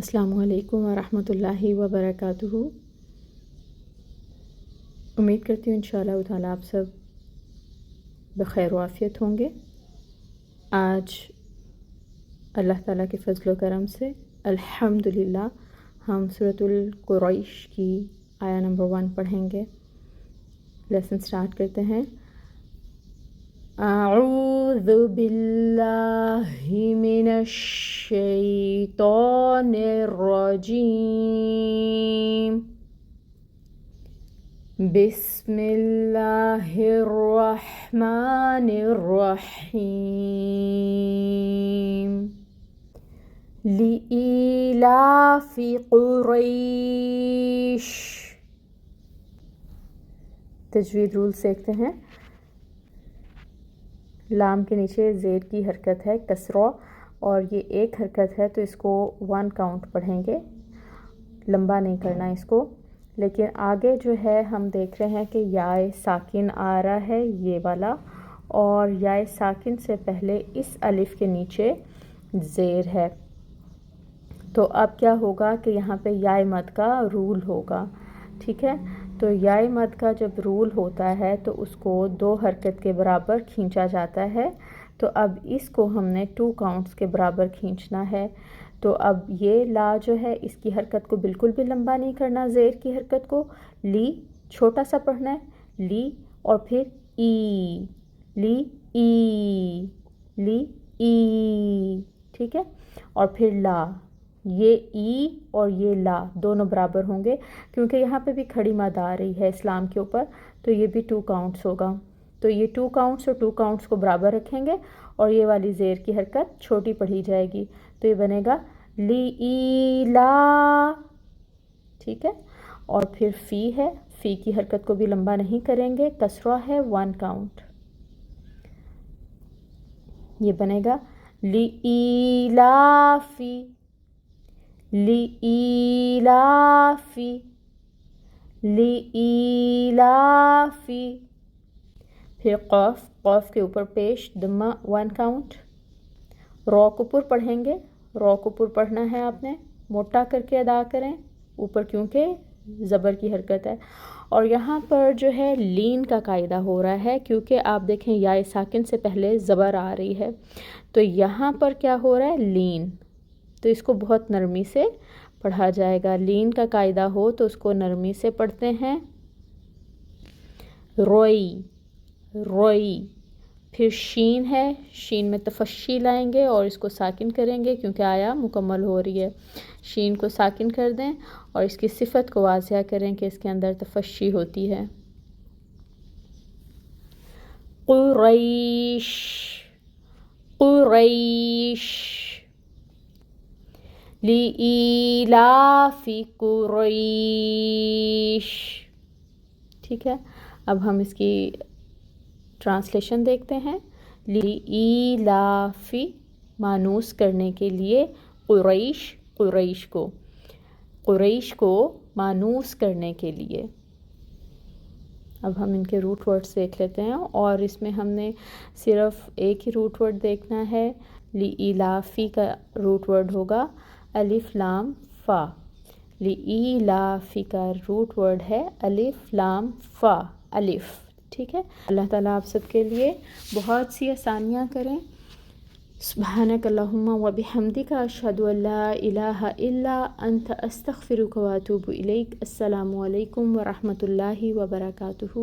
السلام علیکم ورحمۃ اللہ وبرکاتہ۔ امید کرتی ہوں انشاءاللہ تعالیٰ آپ سب بخیر و عافیت ہوں گے۔ آج اللہ تعالیٰ کے فضل و کرم سے الحمدللہ ہم سورۃ القریش کی آیہ نمبر 1 پڑھیں گے۔ لیسن سٹارٹ کرتے ہیں۔ اعوذ باللہ من الشیطان الرجیم، بسم اللہ الرحمن الرحیم، لإیلاف قریش۔ تجوید رولز دیکھتے ہیں۔ لام کے نیچے زیر کی حرکت ہے کسرہ، اور یہ ایک حرکت ہے تو اس کو 1 کاؤنٹ پڑھیں گے، لمبا نہیں کرنا اس کو۔ لیکن آگے جو ہے ہم دیکھ رہے ہیں کہ یائے ساکن آ رہا ہے یہ والا، اور یائے ساکن سے پہلے اس الف کے نیچے زیر ہے۔ تو اب کیا ہوگا کہ یہاں پہ یائے مد کا رول ہوگا، ٹھیک ہے؟ تو یائے مد کا جب رول ہوتا ہے تو اس کو 2 حرکت کے برابر کھینچا جاتا ہے۔ تو اب اس کو ہم نے 2 کاؤنٹس کے برابر کھینچنا ہے۔ تو اب یہ لا جو ہے اس کی حرکت کو بالکل بھی لمبا نہیں کرنا، زیر کی حرکت کو لی چھوٹا سا پڑھنا ہے، لی اور پھر ای، لی ای، لی ای، ٹھیک ہے؟ اور پھر لا، یہ ای اور یہ لا دونوں برابر ہوں گے، کیونکہ یہاں پہ بھی کھڑی مد آ رہی ہے اسلام کے اوپر، تو یہ بھی 2 کاؤنٹس ہوگا۔ تو یہ 2 کاؤنٹس اور 2 کاؤنٹس کو برابر رکھیں گے، اور یہ والی زیر کی حرکت چھوٹی پڑھی جائے گی، تو یہ بنے گا لی ای لا، ٹھیک ہے؟ اور پھر فی ہے، فی کی حرکت کو بھی لمبا نہیں کریں گے، کسرہ ہے 1 کاؤنٹ، یہ بنے گا لی ای لا فی، لی ای لا فی، لی ای لا فی۔ پھر قاف، قاف کے اوپر پیش دمہ 1 کاؤنٹ، رو کو پر پڑھیں گے، رو کو پر پڑھنا ہے آپ نے، موٹا کر کے ادا کریں اوپر کیونکہ زبر کی حرکت ہے۔ اور یہاں پر جو ہے لین کا قاعدہ ہو رہا ہے، کیونکہ آپ دیکھیں یائے ساکن سے پہلے زبر آ رہی ہے، تو یہاں پر کیا ہو رہا ہے لین، تو اس کو بہت نرمی سے پڑھا جائے گا۔ لین کا قاعدہ ہو تو اس کو نرمی سے پڑھتے ہیں، روئی، روئی۔ پھر شین ہے، شین میں تفشی لائیں گے اور اس کو ساکن کریں گے کیونکہ آیا مکمل ہو رہی ہے، شین کو ساکن کر دیں اور اس کی صفت کو واضح کریں کہ اس کے اندر تفشی ہوتی ہے۔ قریش، قریش، لإیلاف قریش، ٹھیک ہے؟ اب ہم اس کی ٹرانسلیشن دیکھتے ہیں۔ لإیلاف مانوس کرنے کے لیے، قریش، قریش کو مانوس کرنے کے لیے۔ اب ہم ان کے روٹ ورڈز دیکھ لیتے ہیں، اور اس میں ہم نے صرف ایک ہی روٹ ورڈ دیکھنا ہے۔ لإیلافی کا روٹ ورڈ ہوگا الف لام فا، لإیلافی کا روٹ ورڈ ہے الف لام فا، الف، ٹھیک ہے؟ اللہ تعالیٰ آپ سب کے لیے بہت سی آسانیاں کریں۔ سبحانک اللہم و بحمدک، اشہد ان لا الہ الا انت، استغفرک و اتوب الیک۔ السلام علیکم ورحمۃ اللہ وبرکاتہ۔